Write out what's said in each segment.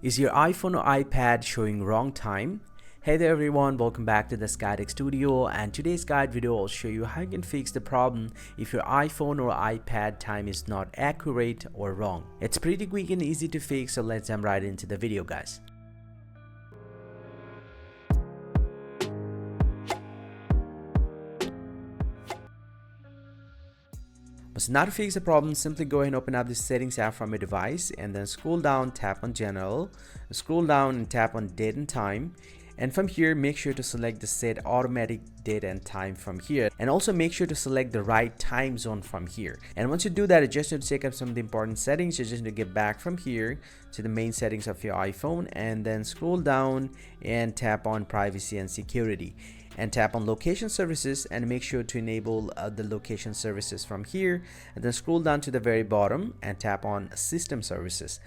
Is your iPhone or iPad showing wrong time? Hey there everyone, welcome back to the SkyTech Studio, and today's guide video will show you how you can fix the problem if your iPhone or iPad time is not accurate or wrong. It's pretty quick and easy to fix, so let's jump right into the video guys. So now to fix the problem, simply go ahead and open up the settings app from your device and then scroll down, tap on general, scroll down and tap on date and time. And from here, make sure to select the set automatic date and time from here, and also make sure to select the right time zone from here. And once you do that, you just need to check up some of the important settings. You just need to get back from here to the main settings of your iPhone and then scroll down and tap on privacy and security and tap on location services and make sure to enable the location services from here, and then scroll down to the very bottom and tap on system services.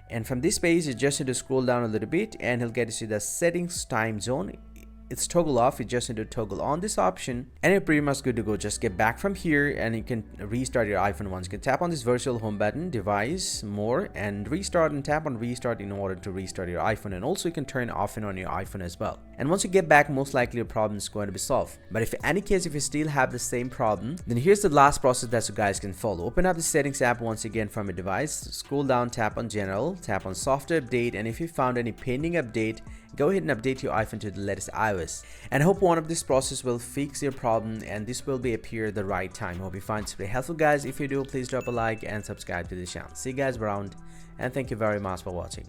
And from this page, you just need to scroll down a little bit and he'll get you to the settings time zone. It's toggle off. You just need to toggle on this option and you're pretty much good to go. Just get back from here and you can restart your iPhone once. You can tap on this virtual home button, device, more, and restart, and tap on restart in order to restart your iPhone. And also you can turn off and on your iPhone as well. And once you get back, most likely your problem is going to be solved. But if in any case, if you still have the same problem, then here's the last process that you guys can follow. Open up the settings app once again from your device, scroll down, tap on general, tap on software update, and if you found any pending update, go ahead and update your iPhone to the latest iOS. And I hope one of this process will fix your problem and this will be appear the right time. Hope you find this very helpful guys. If you do, please drop a like and subscribe to the channel. See you guys around, and thank you very much for watching.